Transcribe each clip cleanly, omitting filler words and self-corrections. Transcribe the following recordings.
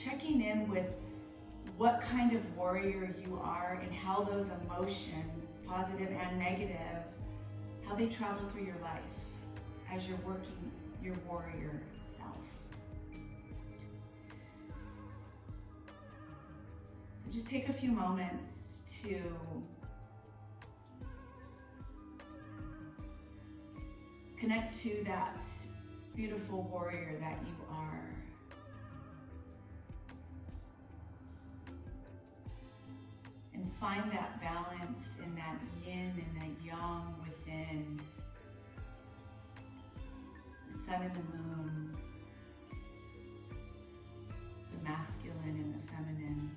checking in with what kind of warrior you are and how those emotions, positive and negative, how they travel through your life as you're working your warrior self. So just take a few moments to connect to that beautiful warrior that you are. And find that balance in that yin and that yang within. The sun and the moon. The masculine and the feminine.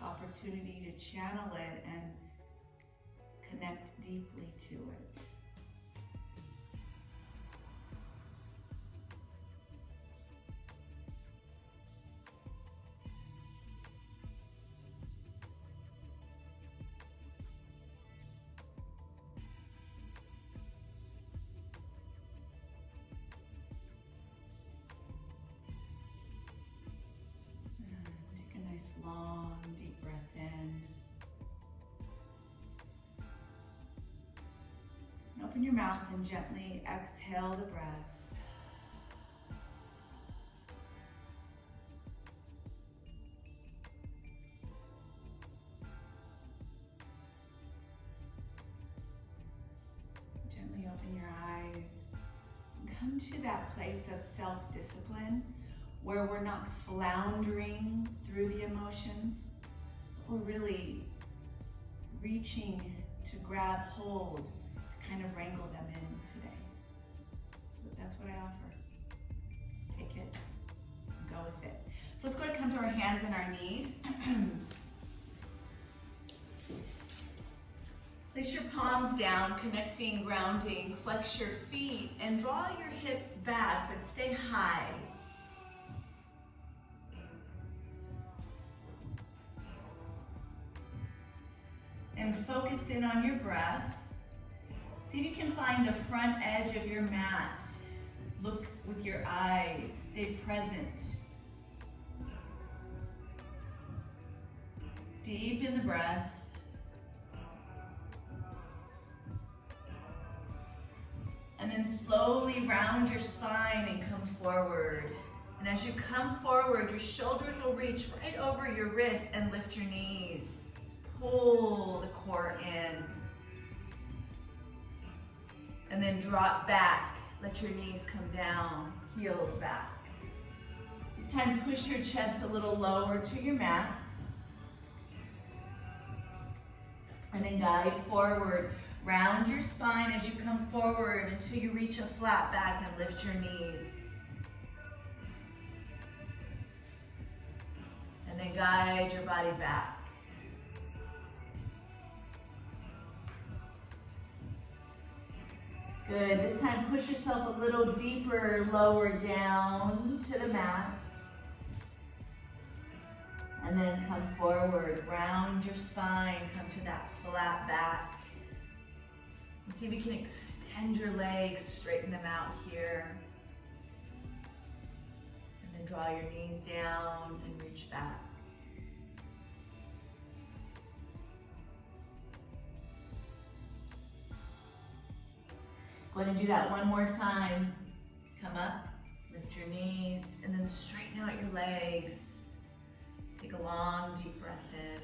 Opportunity to channel it and connect deeply to it. Take a nice long, deep breath in. And open your mouth and gently exhale the breath. Gently open your eyes and come to that place of self-discipline where we're not floundering through the emotions, but we're really reaching to grab hold, to kind of wrangle them in today. So that's what I offer. Take it, and go with it. So let's go ahead and come to our hands and our knees. Place your palms down, connecting, grounding, flex your feet, and draw your hips back, but stay high. And focus in on your breath. See if you can find the front edge of your mat. Look with your eyes, stay present. Deep in the breath. And then slowly round your spine and come forward. And as you come forward, your shoulders will reach right over your wrists and lift your knees. Pull the core in. And then drop back. Let your knees come down, heels back. This time, push your chest a little lower to your mat. And then guide forward. Round your spine as you come forward until you reach a flat back and lift your knees. And then guide your body back. Good. This time, push yourself a little deeper, lower down to the mat. And then come forward, round your spine, come to that flat back. And see if you can extend your legs, straighten them out here. And then draw your knees down and reach back. Go ahead and do that one more time. Come up, lift your knees, and then straighten out your legs. Take a long, deep breath in.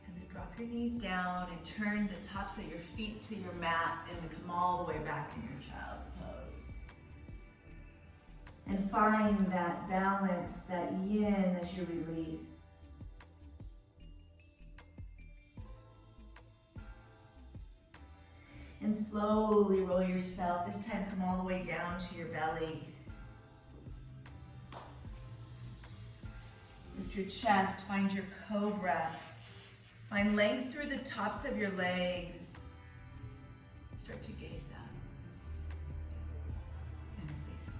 And then drop your knees down and turn the tops of your feet to your mat and come all the way back in your child's pose. And find that balance, that yin as you release. And slowly roll yourself. This time, come all the way down to your belly. Lift your chest, find your cobra. Find length through the tops of your legs. Start to gaze up. And release.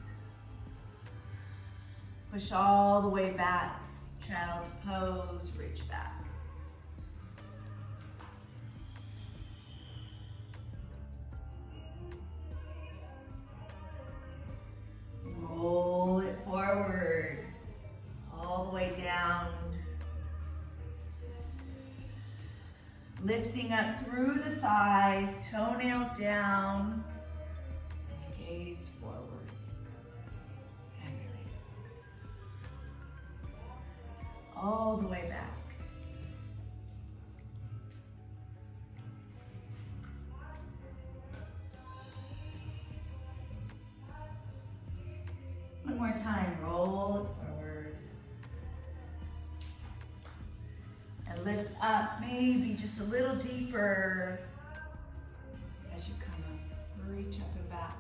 Push all the way back. Child's pose, reach back. Roll it forward, all the way down. Lifting up through the thighs, toenails down, and gaze forward, and release. All the way back. One more time, roll it forward. And lift up, maybe just a little deeper as you come up. Reach up and back.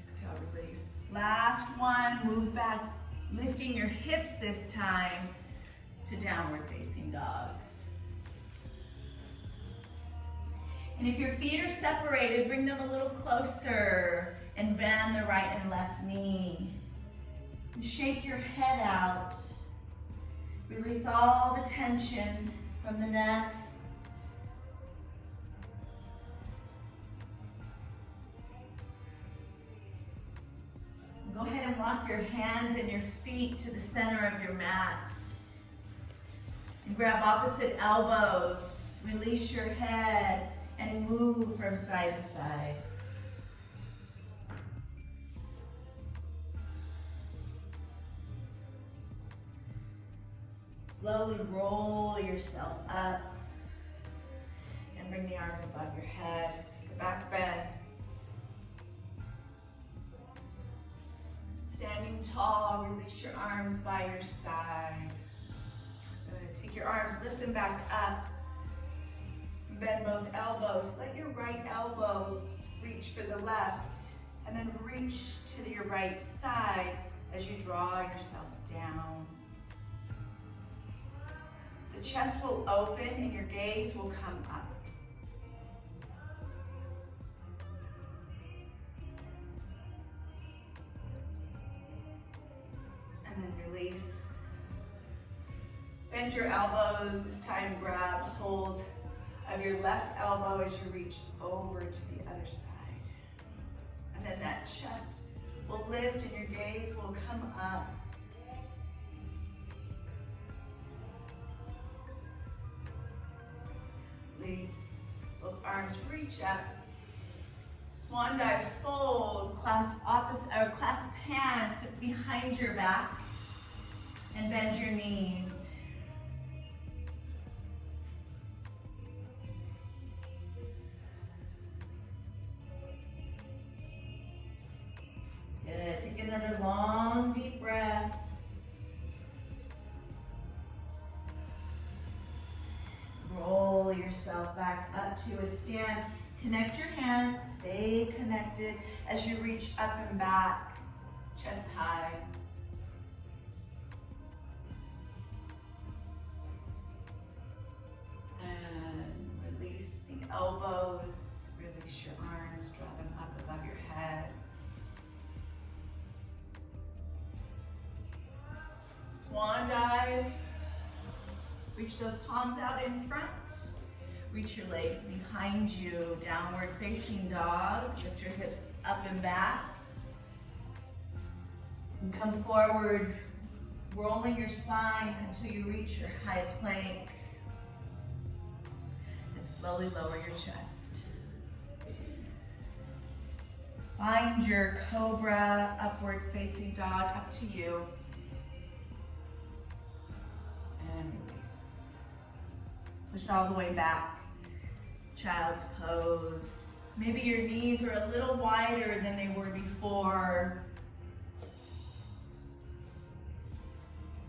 Exhale, release. Last one, move back, lifting your hips this time to downward facing dog. And if your feet are separated, bring them a little closer and bend the right and left knee. And shake your head out. Release all the tension from the neck. Go ahead and walk your hands and your feet to the center of your mat. And grab opposite elbows. Release your head and move from side to side. Slowly roll yourself up and bring the arms above your head. Take a back bend. Standing tall, release your arms by your side. Good. Take your arms, lift them back up. Bend both elbows. Let your right elbow reach for the left, and then reach to your right side as you draw yourself down. The chest will open and your gaze will come up. And then release. Bend your elbows. This time grab hold of your left elbow as you reach over to the other side. And then that chest will lift and your gaze will come up. Release, both arms reach up. Swan dive, fold, clasp hands to behind your back and bend your knees. Good, take another long, deep breath. Roll yourself back up to a stand. Connect your hands, stay connected as you reach up and back, chest high. And release the elbows, release your arms, draw them up above your head. Swan dive. Reach those palms out in front. Reach your legs behind you. Downward facing dog. Lift your hips up and back. And come forward, rolling your spine until you reach your high plank. And slowly lower your chest. Find your cobra, upward facing dog, up to you. And release. Push all the way back. Child's pose. Maybe your knees are a little wider than they were before.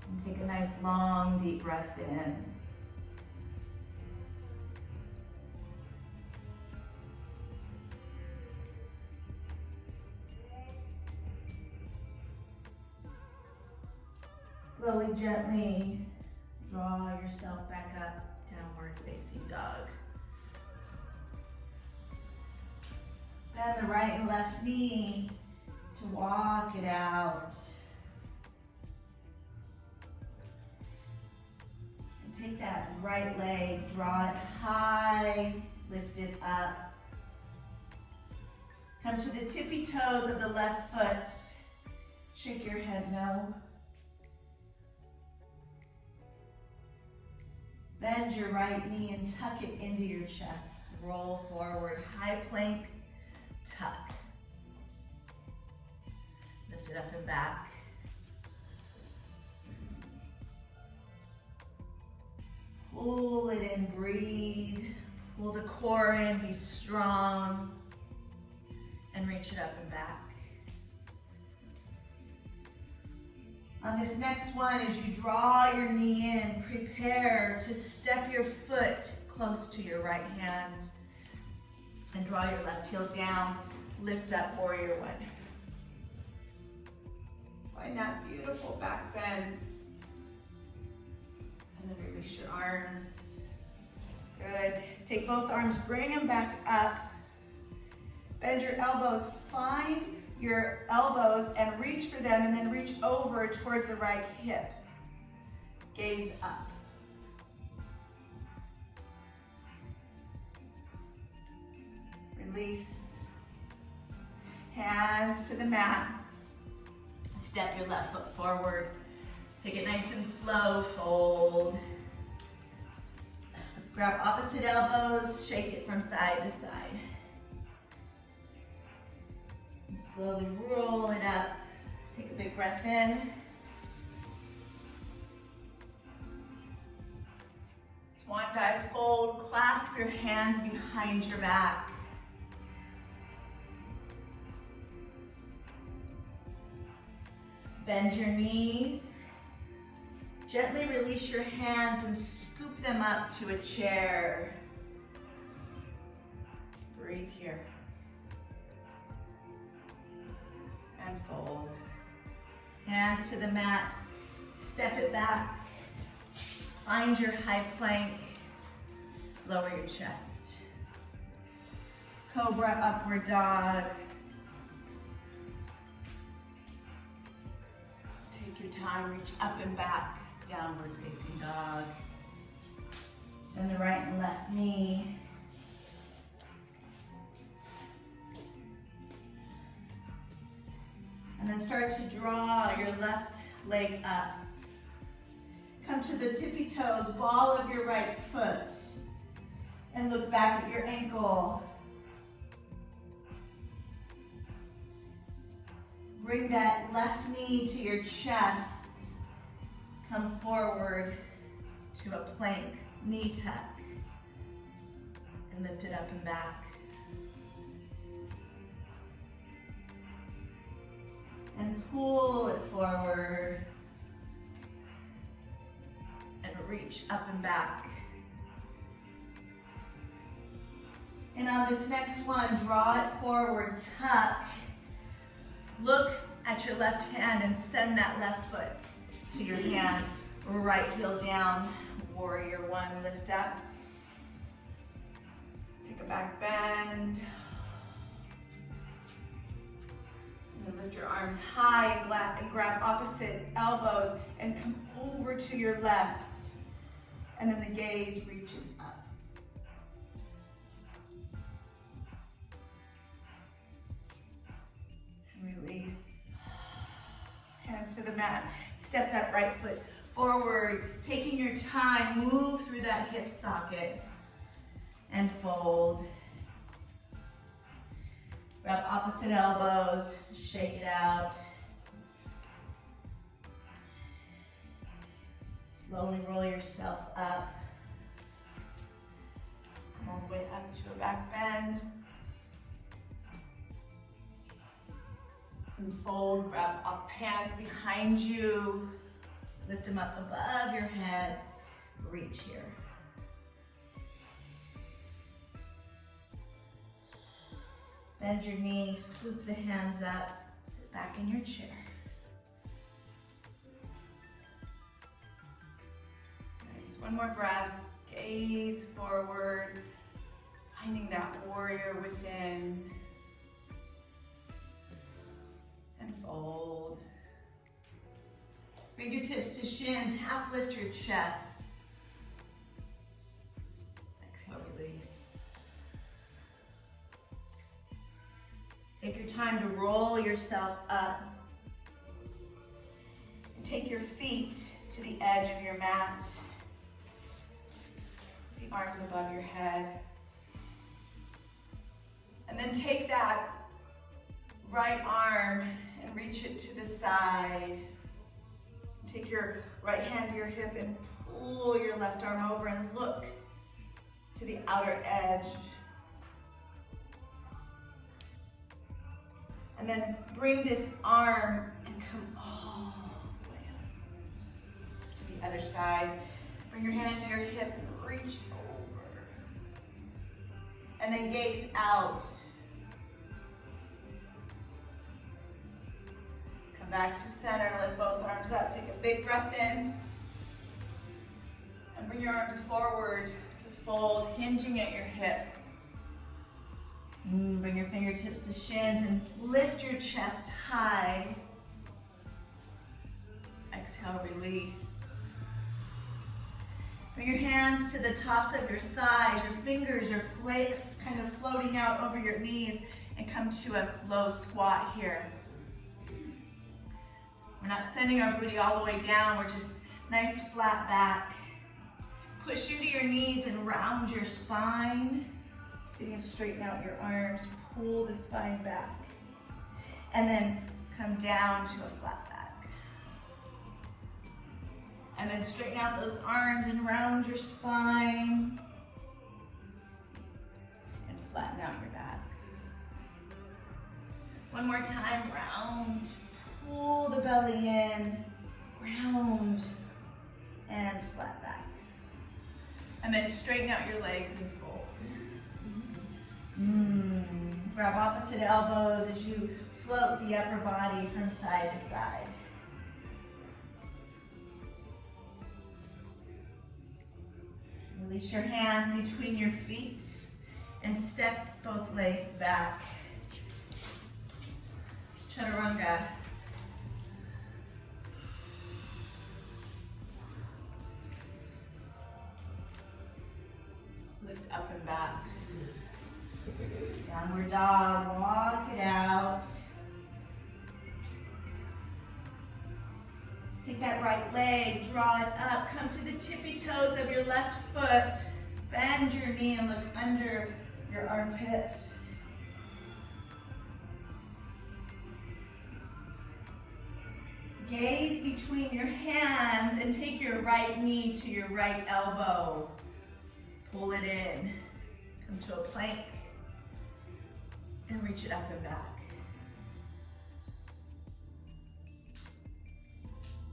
And take a nice long deep breath in. Slowly, gently draw yourself back up, downward facing dog. Bend the right and left knee to walk it out. take that right leg, draw it high, lift it up. Come to the tippy toes of the left foot. Shake your head no. Bend your right knee and tuck it into your chest. Roll forward, high plank, tuck. Lift it up and back. Pull it in, breathe. Pull the core in, be strong. And reach it up and back. On this next one, as you draw your knee in, prepare to step your foot close to your right hand and draw your left heel down. Lift up, warrior one. Find that beautiful back bend. And then release your arms. Good. Take both arms, bring them back up. Bend your elbows. Find your elbows and reach for them, and then reach over towards the right hip. Gaze up. Release. Hands to the mat. Step your left foot forward. Take it nice and slow, fold. Grab opposite elbows, shake it from side to side. And slowly roll it up. Take a big breath in. Swan dive, fold, clasp your hands behind your back. Bend your knees. Gently release your hands and scoop them up to a chair. Breathe here. And fold. Hands to the mat. Step it back. Find your high plank. Lower your chest. Cobra, upward dog. Take your time, reach up and back. Downward facing dog. Then the right and left knee. And then start to draw your left leg up. Come to the tippy toes, ball of your right foot. And look back at your ankle. Bring that left knee to your chest. Come forward to a plank, knee tuck, and lift it up and back. And pull it forward, and reach up and back. And on this next one, draw it forward, tuck. Look at your left hand and send that left foot to your hand, right heel down, warrior one, lift up. Take a back bend. And then lift your arms high and grab opposite elbows and come over to your left. And then the gaze reaches up. And release. Hands to the mat. Step that right foot forward, taking your time, move through that hip socket and fold. Grab opposite elbows, shake it out. Slowly roll yourself up. Come all the way up to a back bend. And fold, grab up, hands behind you. Lift them up above your head. Reach here. Bend your knees, scoop the hands up. Sit back in your chair. Nice, one more breath. Gaze forward, finding that warrior within. And fold. Fingertips to shins, half lift your chest. release. Take your time to roll yourself up. Take your feet to the edge of your mat. The arms above your head. And then take that right arm and reach it to the side. Take your right hand to your hip and pull your left arm over and look to the outer edge. And then bring this arm and come all the way up to the other side. Bring your hand to your hip and reach over. And then gaze out. Come back to center, lift both arms up. Take a big breath in. And bring your arms forward to fold, hinging at your hips. Bring your fingertips to shins and lift your chest high. Exhale, release. Bring your hands to the tops of your thighs. Your fingers are kind of floating out over your knees, and come to a low squat here. We're not sending our booty all the way down. We're just nice flat back. Push into your knees and round your spine. You can straighten out your arms, pull the spine back, and then come down to a flat back. And then straighten out those arms and round your spine, and flatten out your back. One more time, round, pull the belly in, round, and flat back. And then straighten out your legs and fold. Grab opposite elbows as you float the upper body from side to side. Release your hands between your feet and step both legs back. Chaturanga. Lift up and back. Downward dog, walk it out. Take that right leg, draw it up, come to the tippy toes of your left foot. Bend your knee and look under your armpit. Gaze between your hands and take your right knee to your right elbow. Pull it in. Come to a plank. And reach it up and back.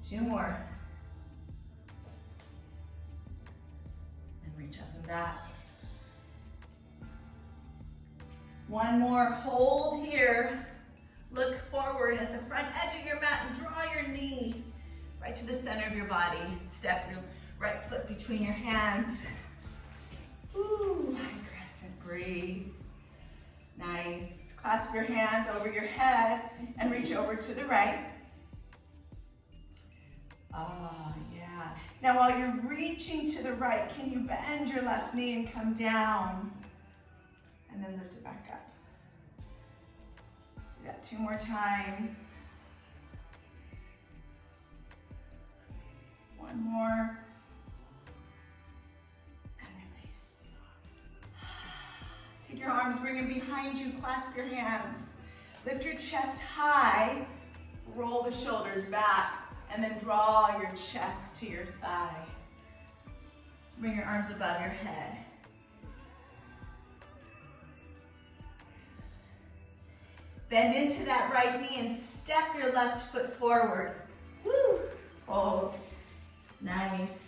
2 more. And reach up and back. 1 more, hold here. Look forward at the front edge of your mat and draw your knee right to the center of your body. Step your right foot between your hands. Ooh, crescent, breathe. Nice. Clasp your hands over your head and reach over to the right. Oh, yeah. Now while you're reaching to the right, can you bend your left knee and come down? And then lift it back up. Do that 2 more times. 1 more. Take your arms, bring them behind you, clasp your hands. Lift your chest high, roll the shoulders back, and then draw your chest to your thigh. Bring your arms above your head. Bend into that right knee and step your left foot forward. Woo! Hold. Nice.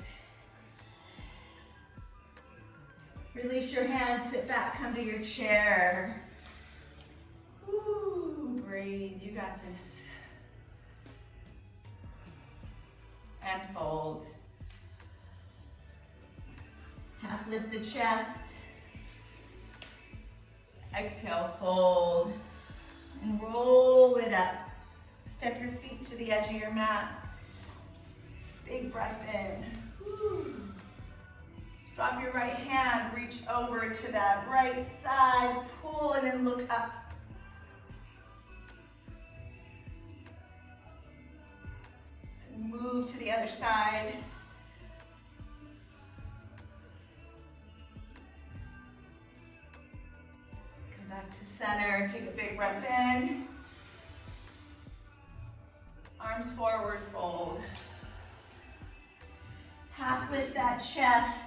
Release your hands, sit back, come to your chair. Ooh, breathe, you got this. And fold. Half lift the chest. Exhale, fold. And roll it up. Step your feet to the edge of your mat. Big breath in. Woo. Drop your right hand, reach over to that right side, pull and then look up. Move to the other side. Come back to center, take a big breath in. Arms forward, fold. Half lift that chest.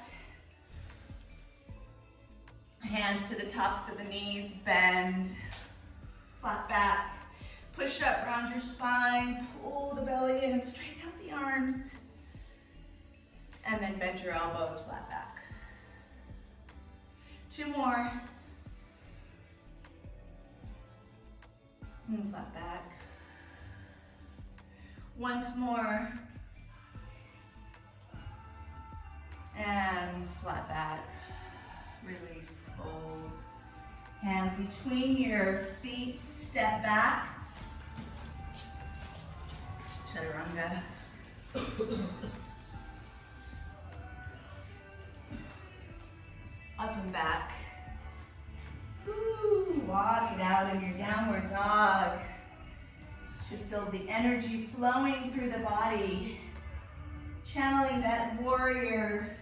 Hands to the tops of the knees, bend, flat back. Push up, round your spine, pull the belly in, straighten out the arms. And then bend your elbows, flat back. 2 more. And flat back. Once more. And flat back. Release, fold. Hands between your feet, step back. Chaturanga. Up and back. Woo. Walk it out in your downward dog. Should feel the energy flowing through the body. Channeling that warrior.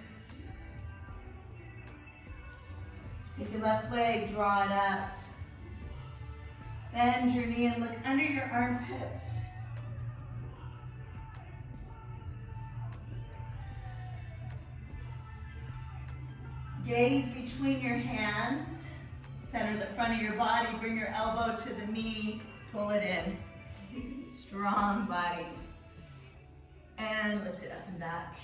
Take your left leg, draw it up. Bend your knee and look under your armpit. Gaze between your hands. Center the front of your body. Bring your elbow to the knee. Pull it in. Strong body. And lift it up and back.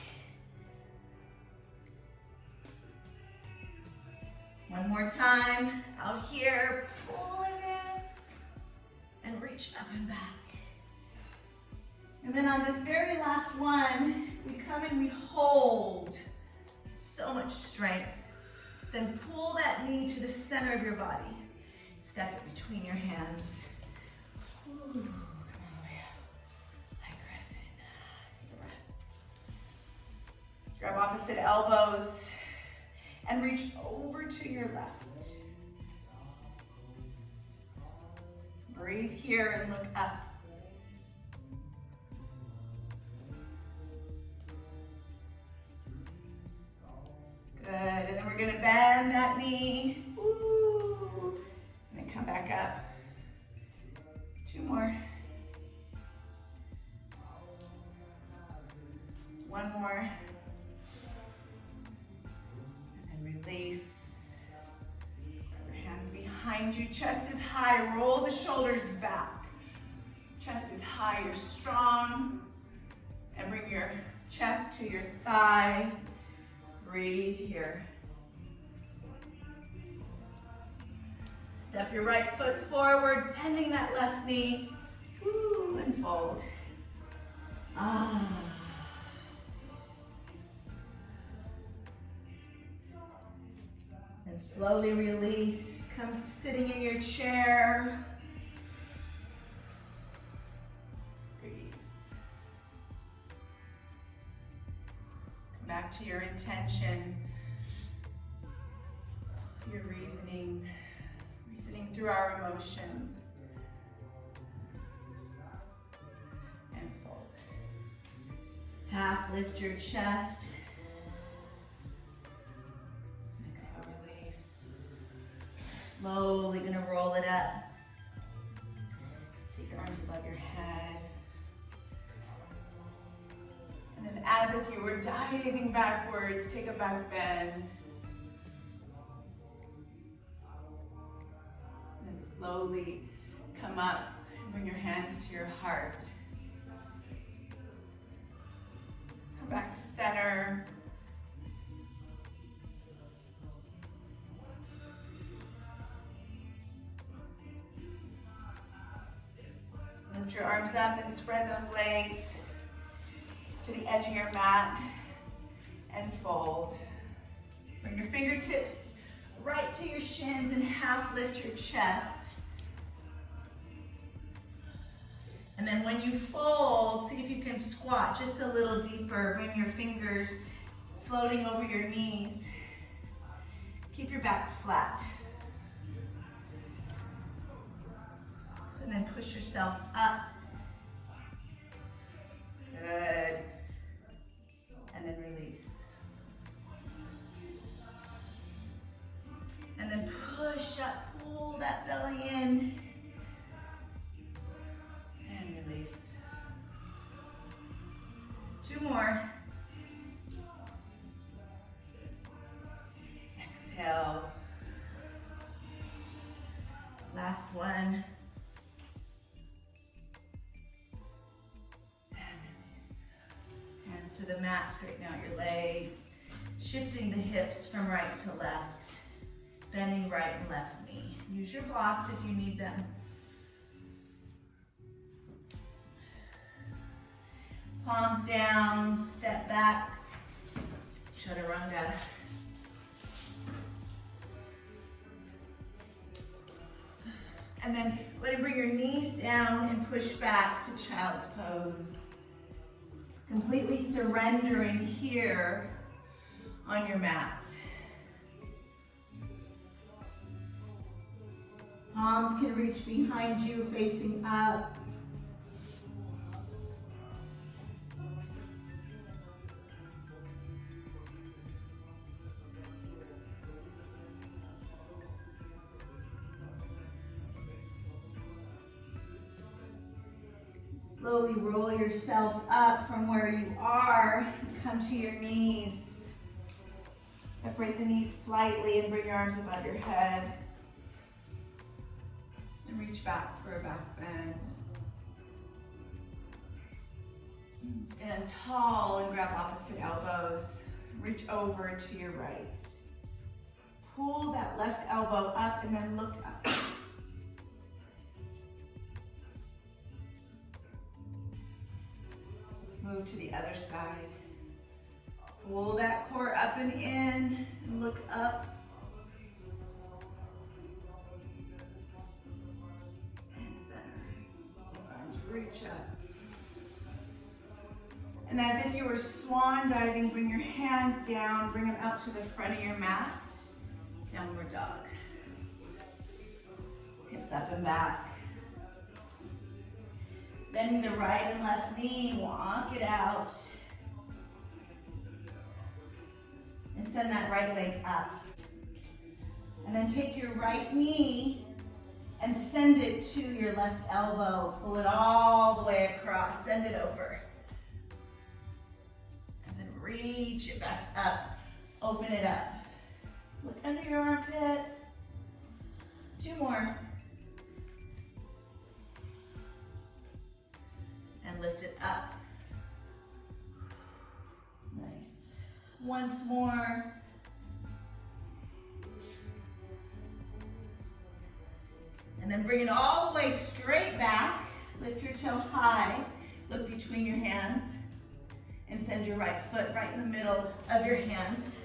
One more time. Out here. Pull it in. And reach up and back. And then on this very last one, we come and we hold. So much strength. Then pull that knee to the center of your body. Step it between your hands. Ooh, come all the way up. Leg rest in. Take a breath. Grab opposite elbows and reach over to your left. Breathe here and look up. Good, and then we're gonna bend that knee. Woo. And then come back up. 2 more. 1 more. And then release. Grab your hands behind you. Chest is high. Roll the shoulders back. Chest is high. You're strong. And bring your chest to your thigh. Breathe here. Step your right foot forward, bending that left knee. Woo, and fold. Ah. And slowly release. Come sitting in your chair. Back to your intention, your reasoning through our emotions. And fold. Half lift your chest. Exhale, release. Slowly gonna roll it up. Take your arms above your head. And then as if you were diving backwards, take a back bend. And then slowly come up and bring your hands to your heart. Come back to center. Lift your arms up and spread those legs to the edge of your mat and fold. Bring your fingertips right to your shins and half lift your chest. And then when you fold, see if you can squat just a little deeper. Bring your fingers floating over your knees. Keep your back flat. And then push yourself up. Good. And then release. And then push up, pull that belly in. And release. 2 more. Exhale. Last one. And release. Hands to the mat, straighten out your legs. Shifting the hips from right to left. Bending right and left knee. Use your blocks if you need them. Palms down, step back. Chaturanga. And then go ahead and bring your knees down and push back to child's pose. Completely surrendering here on your mat. Palms can reach behind you, facing up. Slowly roll yourself up from where you are. Come to your knees. Separate the knees slightly and bring your arms above your head. And reach back for a back bend. And stand tall and grab opposite elbows. Reach over to your right. Pull that left elbow up and then look up. Move to the other side. Pull that core up and in, and look up. And center. Arms reach up. And as if you were swan diving, bring your hands down, bring them out to the front of your mat. Downward dog. Hips up and back. Bending the right and left knee, walk it out. And send that right leg up. And then take your right knee and send it to your left elbow. Pull it all the way across, send it over. And then reach it back up, open it up. Look under your armpit. 2 more. And lift it up. Nice. Once more. And then bring it all the way straight back. Lift your toe high. Look between your hands. And send your right foot right in the middle of your hands.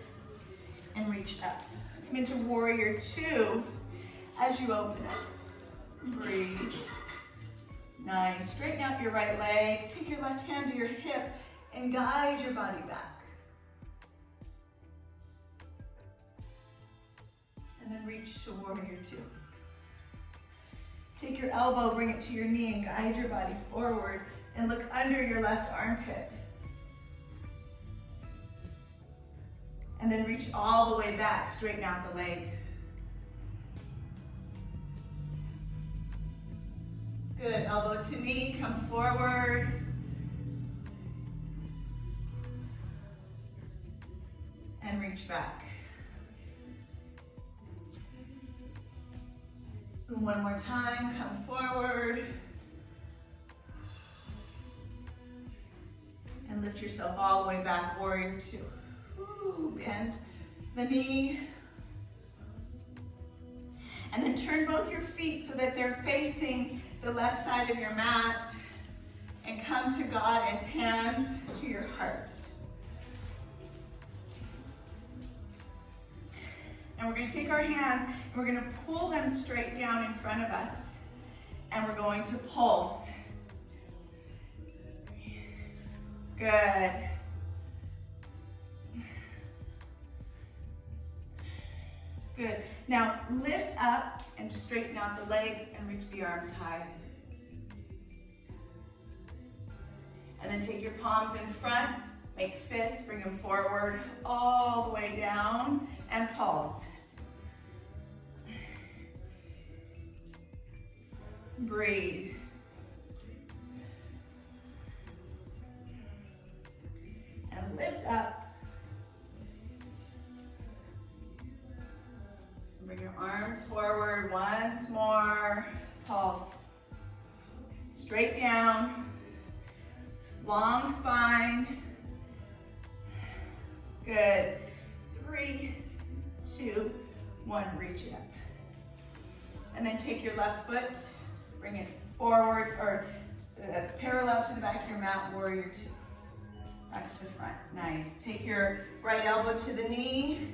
And reach up. Come into warrior 2 as you open up. Breathe. Nice. Straighten out your right leg. Take your left hand to your hip and guide your body back. And then reach to warrior 2. Take your elbow, bring it to your knee and guide your body forward and look under your left armpit. And then reach all the way back, straighten out the leg. Good, elbow to knee, come forward. And reach back. And one more time, come forward. And lift yourself all the way back, warrior 2. Ooh, bend the knee. And then turn both your feet so that they're facing the left side of your mat and come to God as hands to your heart. And we're going to take our hands and we're going to pull them straight down in front of us. And we're going to pulse. Good. Good. Now lift up and straighten out the legs and reach the arms high. And then take your palms in front, make fists, bring them forward all the way down, and pulse. Breathe. And lift up. Bring your arms forward once more. Pulse. Straight down. Long spine. Good. 3, 2, 1. Reach it up. And then take your left foot, bring it forward or parallel to the back of your mat, warrior two. Back to the front. Nice. Take your right elbow to the knee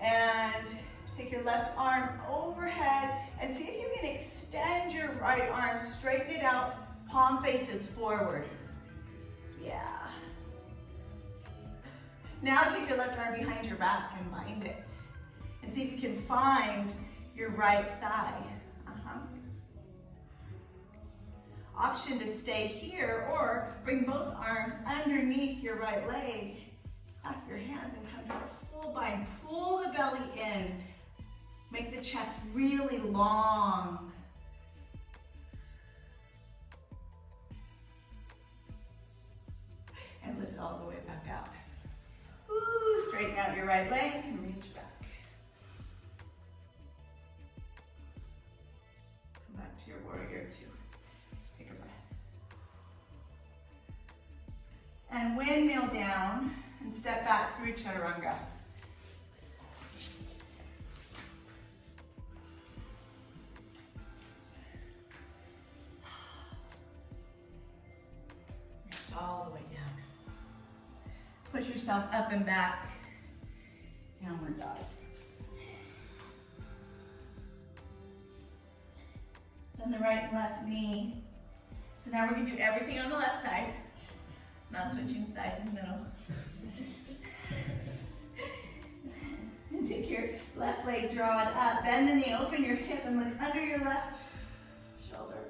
and take your left arm overhead and see if you can extend your right arm, straighten it out, palm faces forward. Yeah. Now take your left arm behind your back and bind it. And see if you can find your right thigh. Option to stay here or bring both arms underneath your right leg. Clasp your hands and come to a full bind. Pull the belly in. Make the chest really long. And lift all the way back out. Ooh, straighten out your right leg and reach back. Come back to your warrior two. Take a breath. And windmill down and step back through chaturanga. Reach all the way down. Push yourself up and back. Downward dog. Then the right and left knee. So now we're going to do everything on the left side. Not switching sides in the middle. And take your left leg, draw it up. Bend the knee, open your hip and look under your left shoulder.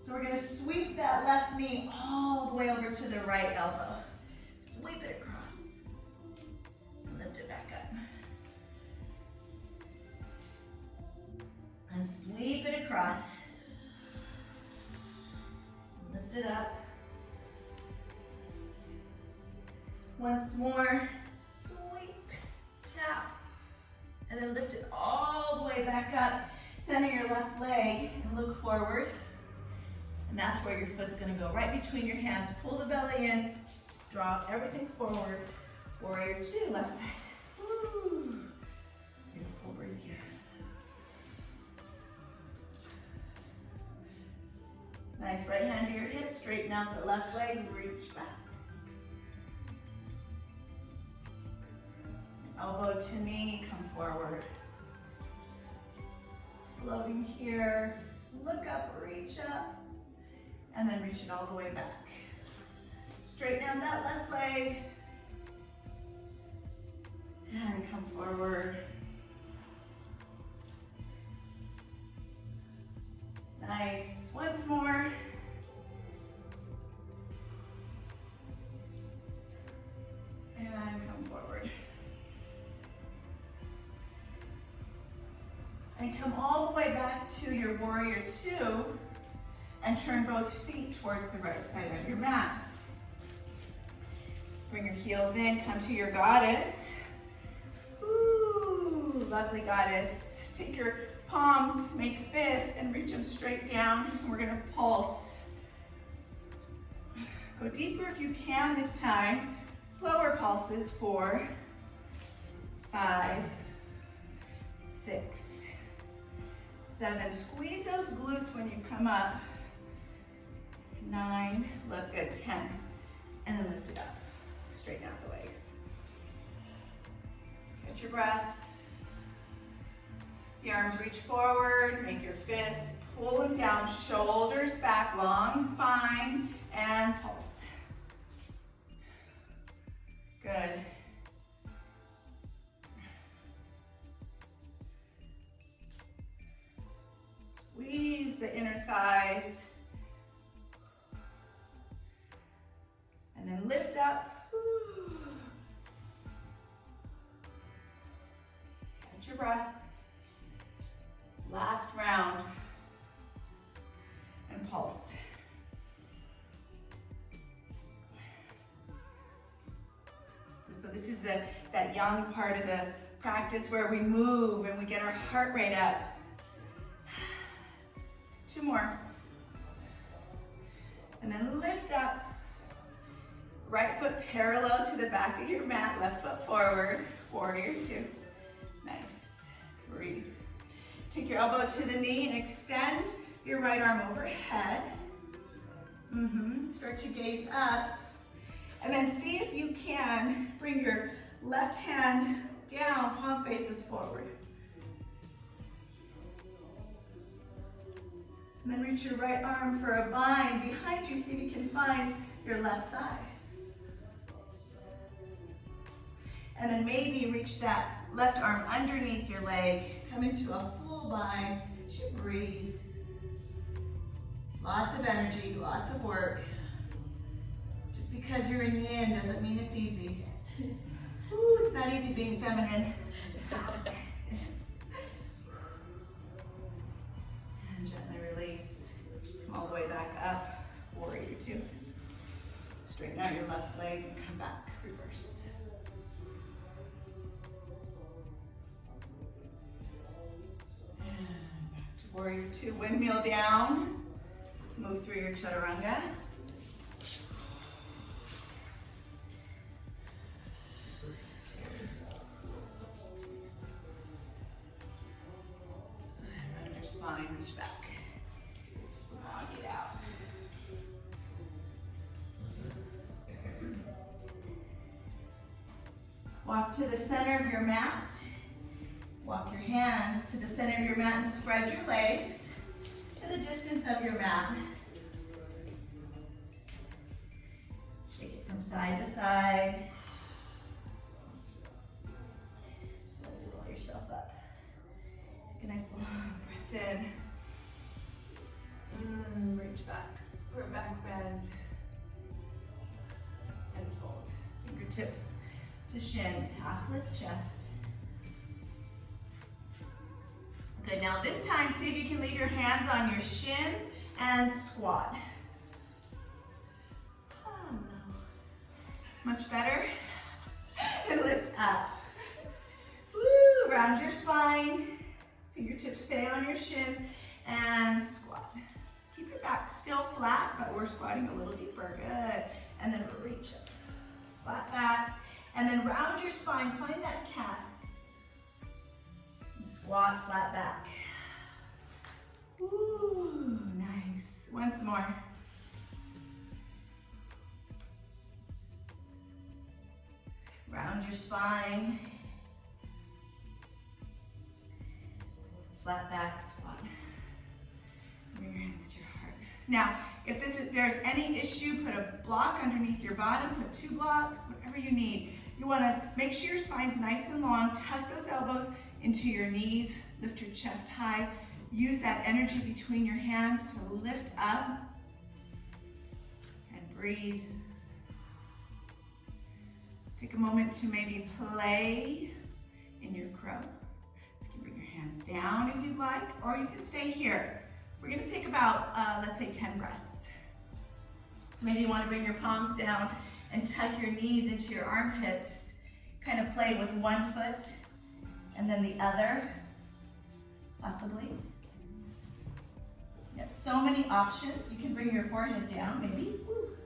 So we're going to sweep that left knee all the way over to the right elbow. Sweep it across. And lift it back up. And sweep it across. Lift it up. Once more, sweep, tap, and then lift it all the way back up. Center your left leg and look forward. And that's where your foot's gonna go, right between your hands. Pull the belly in, draw everything forward. Warrior two, left side. Woo. Beautiful, breathe here. Nice, right hand to your hip, straighten out the left leg, reach back. Elbow to knee, come forward. Floating here, look up, reach up, and then reach it all the way back. Straighten out that left leg, and come forward. Nice. Once more. And come forward. And come all the way back to your warrior two and turn both feet towards the right side of your mat. Bring your heels in, come to your goddess. Ooh, lovely goddess. Take your palms, make fists, and reach them straight down. We're gonna pulse. Go deeper if you can this time. Slower pulses, 4, 5, 6, 7. Squeeze those glutes when you come up. 9, look good, 10. And then lift it up. Straighten out the legs. Get your breath. The arms reach forward, make your fists, pull them down, shoulders back, long spine, and pulse. this is that yang part of the practice where we move and we get our heart rate up. 2 more. And then lift up. Right foot parallel to the back of your mat, left foot forward, warrior 2. Nice, breathe. Take your elbow to the knee and extend your right arm overhead. Start to gaze up. And then see if you can bring your left hand down, palm faces forward. And then reach your right arm for a bind. Behind you, see if you can find your left thigh. And then maybe reach that left arm underneath your leg. Come into a full bind. You breathe. Lots of energy, lots of work. Just because you're in yin doesn't mean it's easy. Ooh, it's not easy being feminine. And gently release. Come all the way back up. Warrior 2. Straighten out your left leg and come back. Reverse. And back to Warrior 2. Windmill down. Move through your chaturanga. And under spine, reach back. Walk it out. Walk to the center of your mat. Walk your hands to the center of your mat and spread your legs to the distance of your mat. Shake it from side to side. Slowly roll yourself up. Take a nice long breath in. Reach back for a back bend. And fold. Fingertips to shins, half lift chest. Good, now this time, see if you can leave your hands on your shins and squat. Oh, no. Much better. And lift up. Woo, round your spine. Fingertips stay on your shins and squat. Keep your back still flat, but we're squatting a little deeper. Good. And then reach up. Flat back. And then round your spine. Find that cat. Squat, flat back. Ooh, nice. Once more. Round your spine. Flat back, squat. Bring your hands to your heart. Now, if there's any issue, put a block underneath your bottom, put 2 blocks, whatever you need. You want to make sure your spine's nice and long. Tuck those elbows into your knees, lift your chest high. Use that energy between your hands to lift up and breathe. Take a moment to maybe play in your crow. You can bring your hands down if you'd like, or you can stay here. We're going to take about, let's say 10 breaths. So maybe you want to bring your palms down and tuck your knees into your armpits. Kind of play with one foot and then the other, possibly. You have so many options. You can bring your forehead down, maybe. Woo.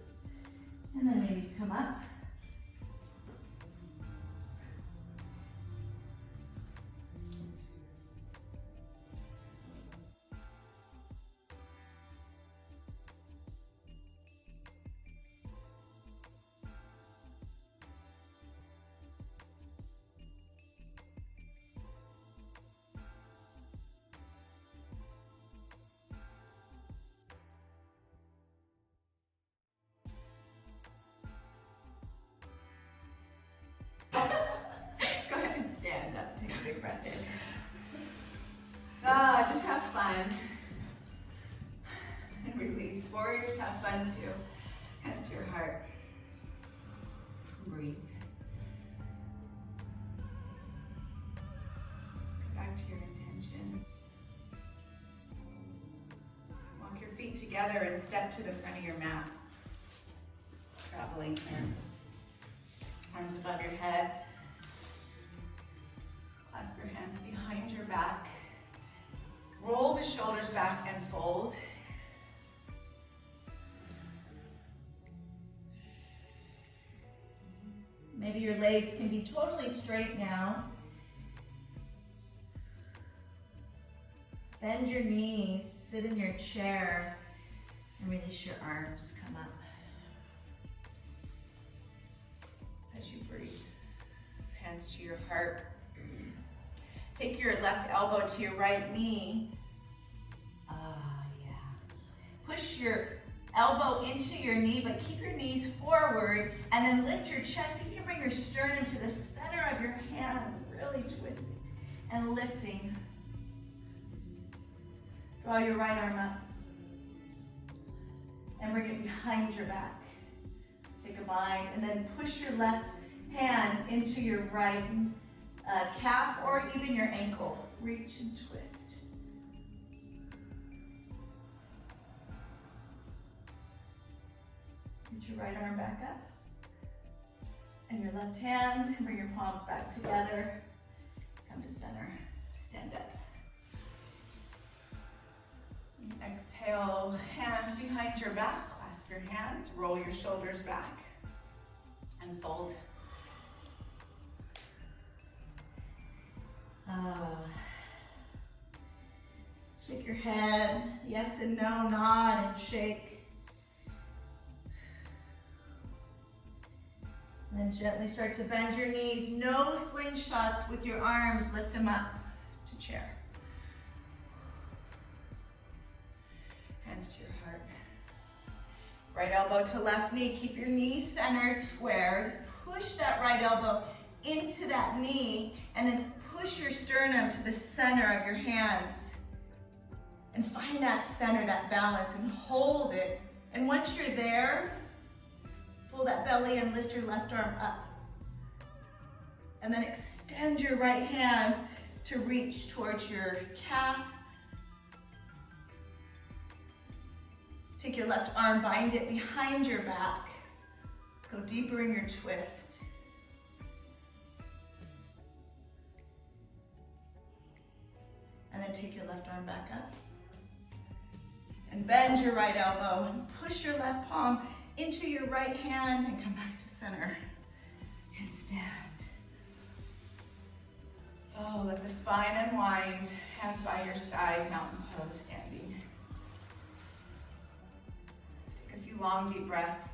And then maybe come up. Go ahead and stand up. Take a big breath in. Just have fun. And release. Warriors, have fun too. Hands to your heart. Breathe. Back to your intention. Walk your feet together and step to the front of your mat. Traveling here. Arms above your head. Clasp your hands behind your back. Roll the shoulders back and fold. Maybe your legs can be totally straight now. Bend your knees, sit in your chair, and release your arms, come up. As you breathe, hands to your heart. Take your left elbow to your right knee. Push your elbow into your knee, but keep your knees forward, and then lift your chest. See if you can bring your sternum to the center of your hands, really twisting and lifting. Draw your right arm up and bring it behind your back. Take a bind, and then push your left hand into your right calf or even your ankle. Reach and twist. Reach your right arm back up. And your left hand, bring your palms back together. Come to center, stand up. Exhale, hands behind your back, clasp your hands, roll your shoulders back, and fold. Shake your head, yes and no, nod and shake. And then gently start to bend your knees, no slingshots with your arms, lift them up to chair. Hands to your heart. Right elbow to left knee, keep your knees centered, squared. Push that right elbow into that knee, and then push your sternum to the center of your hands. And find that center, that balance, and hold it. And once you're there, pull that belly and lift your left arm up. And then extend your right hand to reach towards your calf. Take your left arm, bind it behind your back. Go deeper in your twist. And then take your left arm back up. And bend your right elbow and push your left palm into your right hand and come back to center and stand. Oh, let the spine unwind, hands by your side, mountain pose, standing. Take a few long, deep breaths.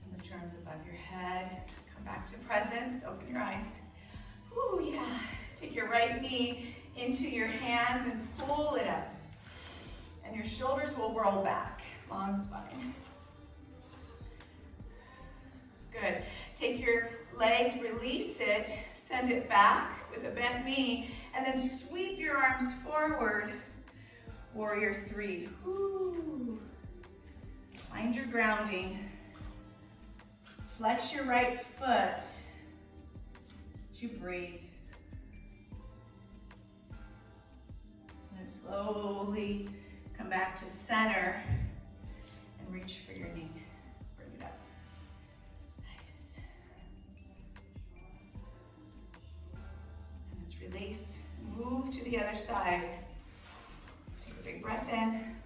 And lift your arms above your head. Come back to presence, open your eyes. Ooh, yeah. Take your right knee into your hands and pull it up. And your shoulders will roll back, long spine. Good. Take your legs, release it, send it back with a bent knee, and then sweep your arms forward. Warrior three. Ooh. Find your grounding. Flex your right foot as you breathe. And slowly come back to center and reach for your knee. Bring it up. Nice. And let's release. Move to the other side. Take a big breath in.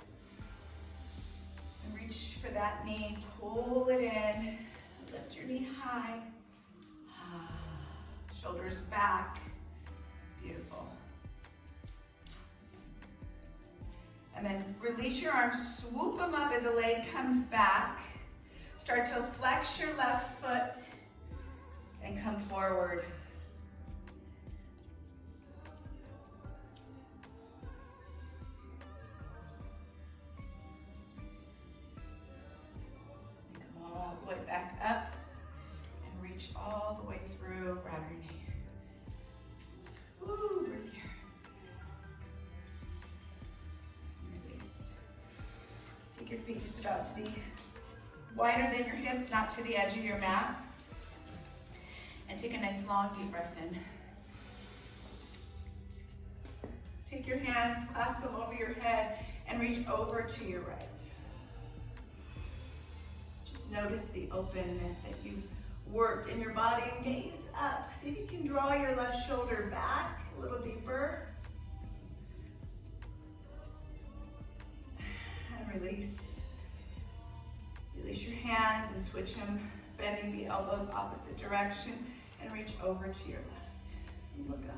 And reach for that knee. Pull it in. Lift your knee high. Shoulders back. Beautiful. And then release your arms, swoop them up as the leg comes back. Start to flex your left foot and come forward. Come all the way back up and reach all the way through. Grab your knee. Woo, breathe here. Release. Take your feet just about to the wider than your hips, not to the edge of your mat. And take a nice long deep breath in. Take your hands, clasp them over your head, and reach over to your right. Just notice the openness that you've worked in your body and gaze up. See if you can draw your left shoulder back a little deeper. And release. Release your hands and switch them, bending the elbows opposite direction, and reach over to your left. And look up.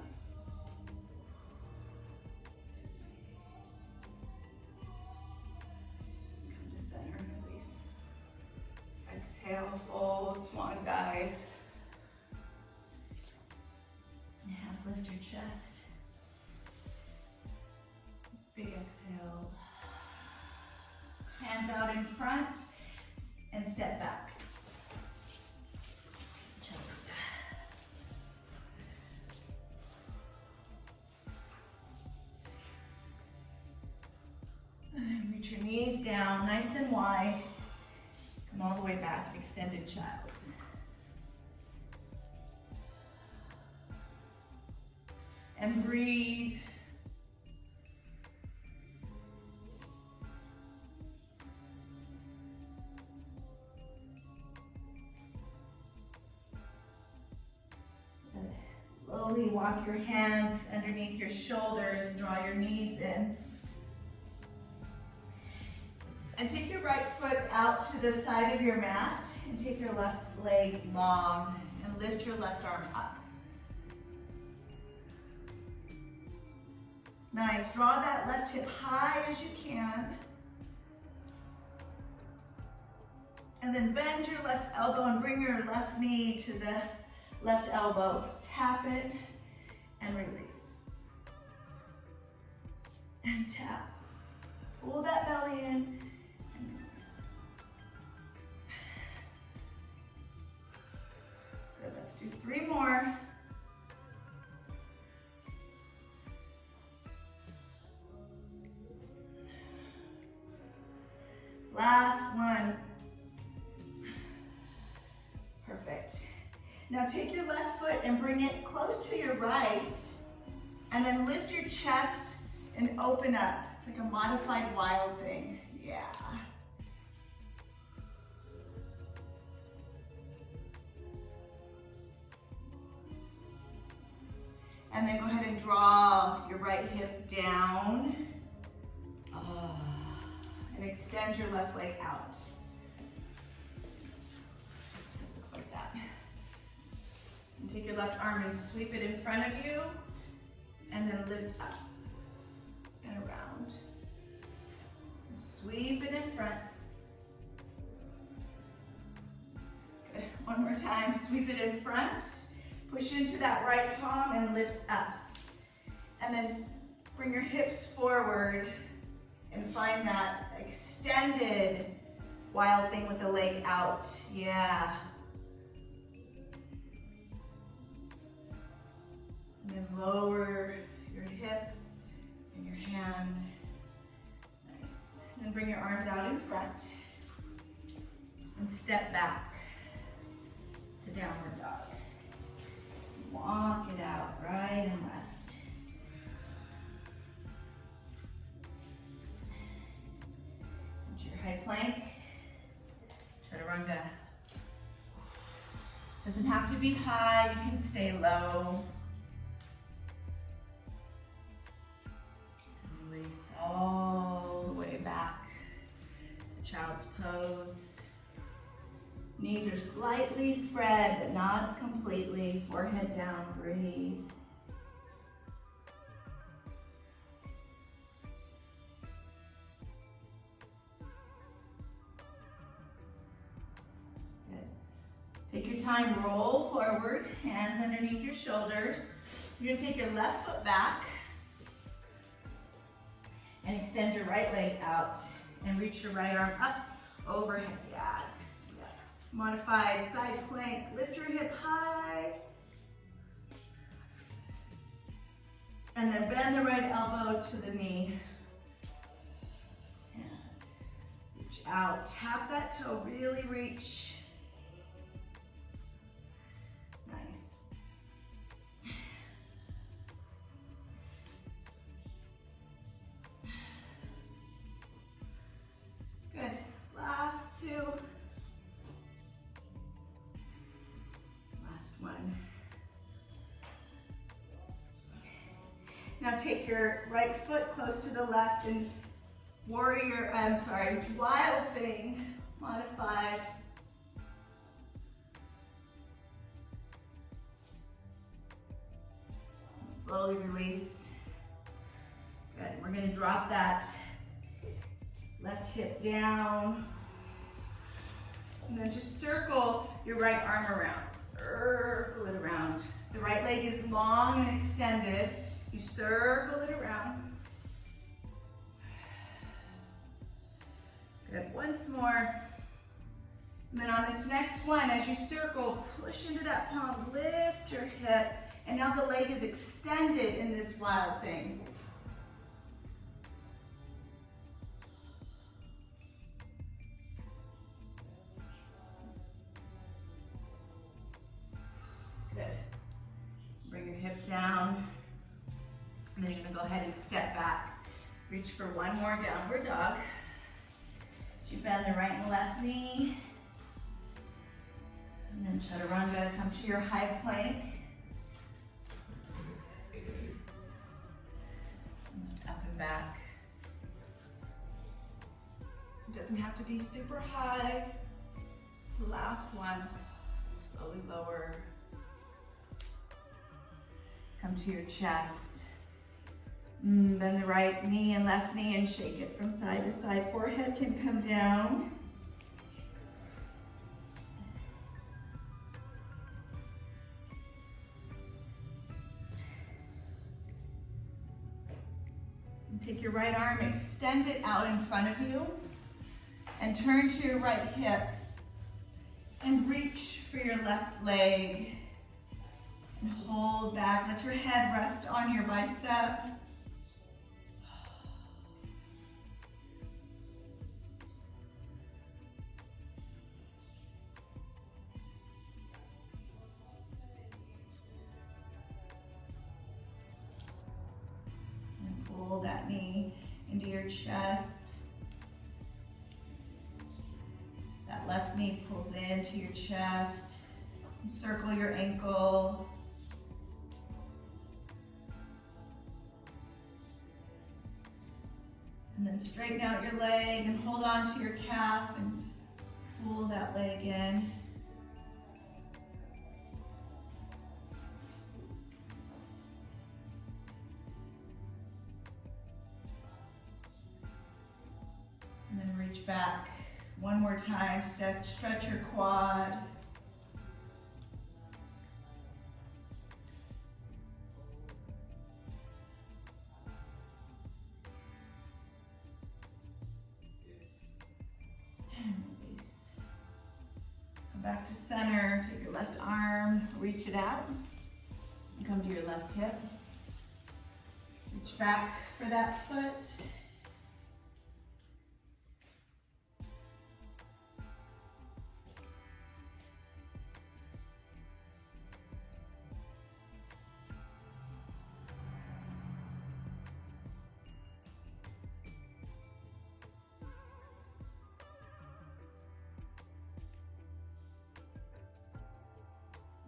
Come to center, release. Exhale, full swan dive. And half lift your chest. Big exhale. Hands out in front and step back. And reach your knees down, nice and wide. Come all the way back, extended child's. And breathe. Slowly walk your hands underneath your shoulders and draw your knees in. And take your right foot out to the side of your mat and take your left leg long and lift your left arm up. Nice, draw that left hip high as you can. And then bend your left elbow and bring your left knee to the left elbow. Tap it and release. And tap. Pull that belly in and release. Good, let's do 3 more. Last one. Perfect. Now take your left foot and bring it close to your right, and then lift your chest and open up. It's like a modified wild thing. Yeah. And then go ahead and draw your right hip down. And extend your left leg out. So it looks like that. And take your left arm and sweep it in front of you, and then lift up and around. And sweep it in front. Good. One more time. Sweep it in front. Push into that right palm and lift up. And then bring your hips forward and find that extended wild thing with the leg out. Yeah. And then lower your hip and your hand. Nice. And then bring your arms out in front. And step back to downward dog. Walk it out right and left. High plank, chaturanga. Doesn't have to be high, you can stay low. Release all the way back to child's pose. Knees are slightly spread, but not completely. Forehead down, breathe. Take your time, roll forward, hands underneath your shoulders. You're gonna take your left foot back and extend your right leg out and reach your right arm up, overhead. Yes. Yeah. Modified side plank, lift your hip high. And then bend the right elbow to the knee. And reach out, tap that toe, really reach. Now take your right foot close to the left and wild thing, modified. Slowly release. Good, we're gonna drop that left hip down. And then just circle your right arm around. Circle it around. The right leg is long and extended. You circle it around. Good, once more. And then on this next one, as you circle, push into that palm, lift your hip, and now the leg is extended in this wild thing. Good. Bring your hip down, and then you're gonna go ahead and step back. Reach for one more downward dog. You bend the right and left knee. And then chaturanga, come to your high plank. Lift up and back. It doesn't have to be super high. It's the last one. Slowly lower. Come to your chest. Bend the right knee and left knee and shake it from side to side. Forehead can come down. And take your right arm, extend it out in front of you, and turn to your right hip. And reach for your left leg. And hold back. Let your head rest on your bicep. Pull that knee into your chest. That left knee pulls into your chest. And circle your ankle. And then straighten out your leg and hold on to your calf and pull that leg in. And then reach back one more time, stretch your quad. And release. Come back to center, take your left arm, reach it out. And come to your left hip. Reach back for that foot.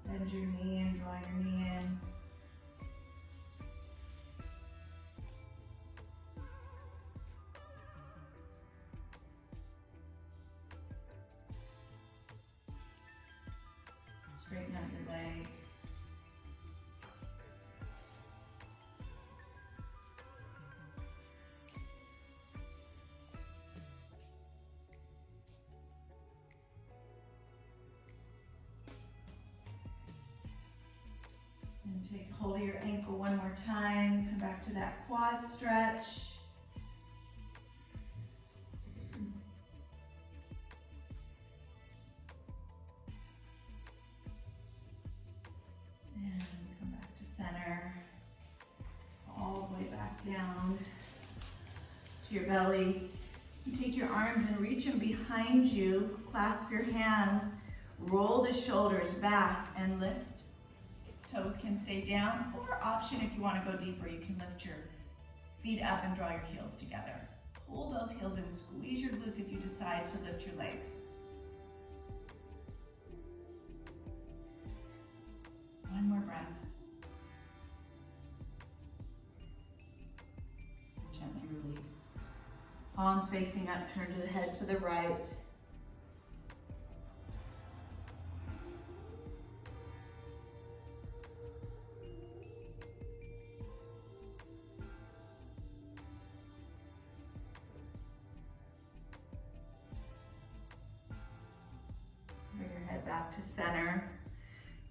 Bend your knee and draw your knee in. Straighten out your leg. And take hold of your ankle one more time. Come back to that quad stretch. And come back to center. All the way back down to your belly. You take your arms and reach them behind you. Clasp your hands. Roll the shoulders back and lift. Toes can stay down, or option if you want to go deeper, you can lift your feet up and draw your heels together. Pull those heels and squeeze your glutes if you decide to lift your legs. One more breath. Palms facing up, turn to the head to the right. Bring your head back to center.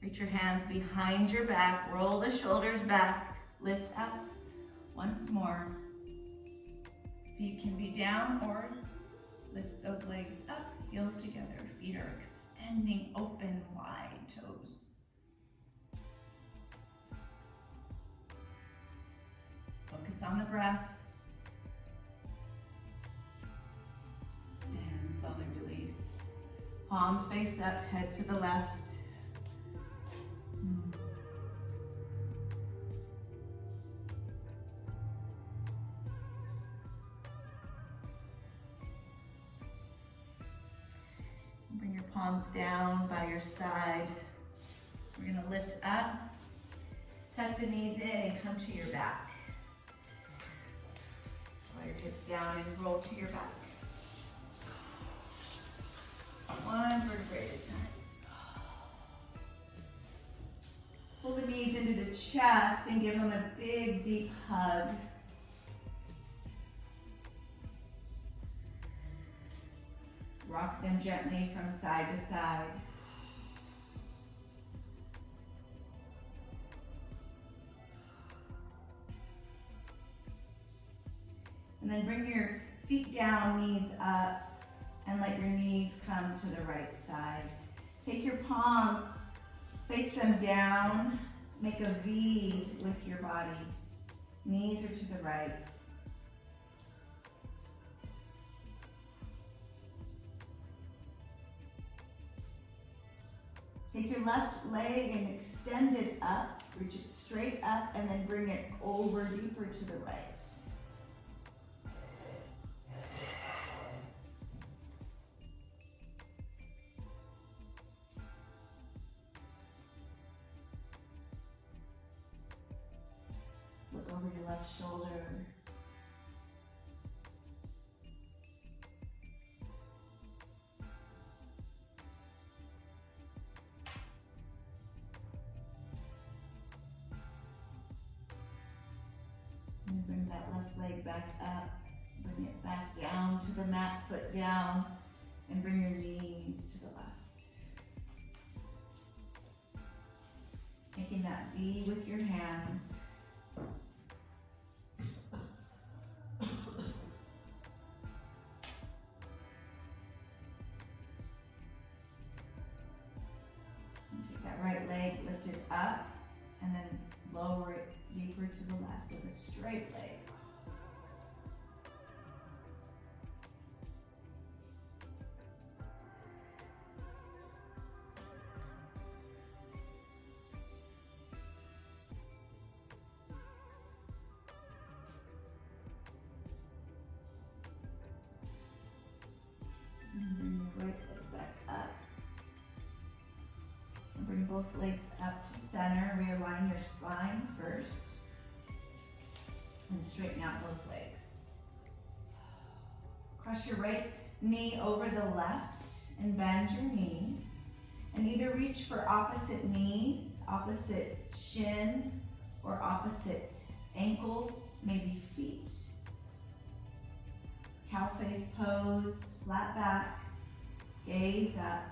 Reach your hands behind your back, roll the shoulders back, lift up once more. Feet can be down or lift those legs up, heels together. Feet are extending open, wide toes. Focus on the breath. And slowly release. Palms face up, head to the left. Bring your palms down by your side. We're gonna lift up, tuck the knees in and come to your back. Draw your hips down and roll to your back. One vertebrae at a time. Pull the knees into the chest and give them a big, deep hug. Rock them gently from side to side. And then bring your feet down, knees up, and let your knees come to the right side. Take your palms, face them down, make a V with your body. Knees are to the right. Take your left leg and extend it up, reach it straight up, and then bring it over deeper to the right. Look over your left shoulder. And bring that left leg back up. Bring it back down to the mat, foot down, and bring your knees to the left. Making that V with your hands. And take that right leg, lift it up, and then lower it deeper to the left with a straight leg. And bring your right leg back up. And bring both legs up to center. Realign your spine first. And straighten out both legs. Cross your right knee over the left and bend your knees. And either reach for opposite knees, opposite shins, or opposite ankles, maybe feet. Cow face pose, flat back, gaze up.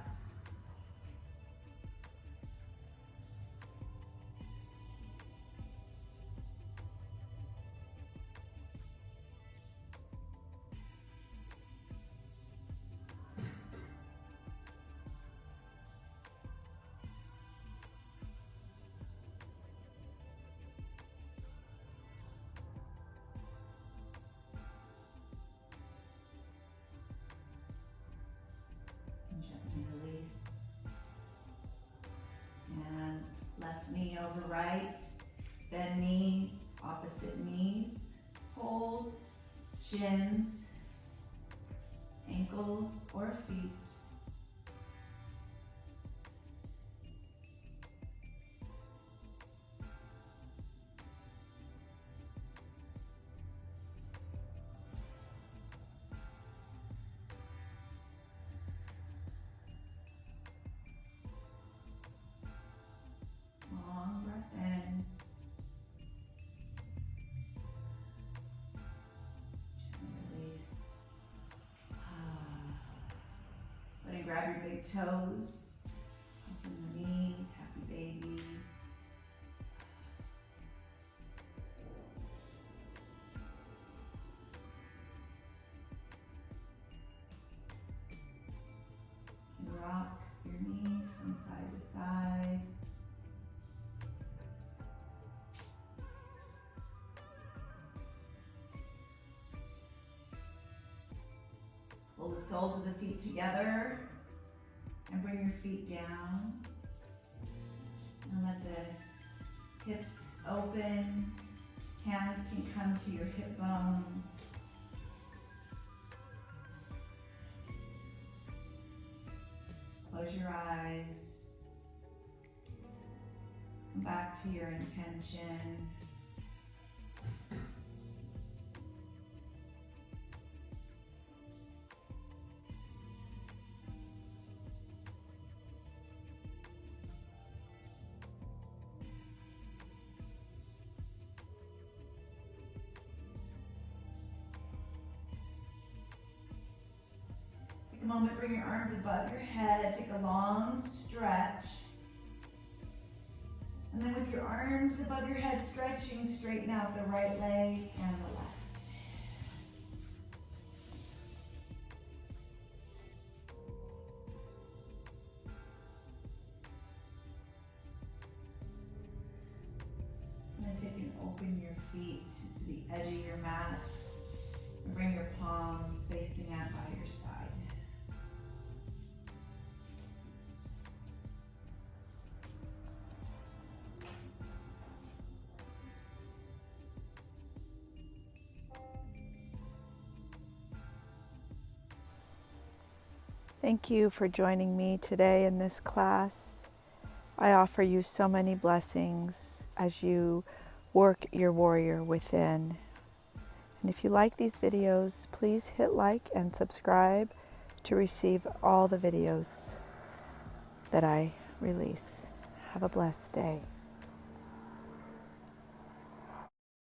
Gently release. And left knee over right. Bend knees, opposite knees. Hold, shins, ankles, or feet. grab your big toes, open the knees, happy baby. And rock your knees from side to side. Pull the soles of the feet together and bring your feet down. And let the hips open. Hands can come to your hip bones. Close your eyes. Come back to your intention. Take a moment, bring your arms above your head, take a long stretch. And then with your arms above your head stretching, straighten out the right leg and the left. And then take and open your feet to the edge of your mat. And bring your palms facing out by your side. Thank you for joining me today in this class. I offer you so many blessings as you work your warrior within. And if you like these videos, please hit like and subscribe to receive all the videos that I release. Have a blessed day.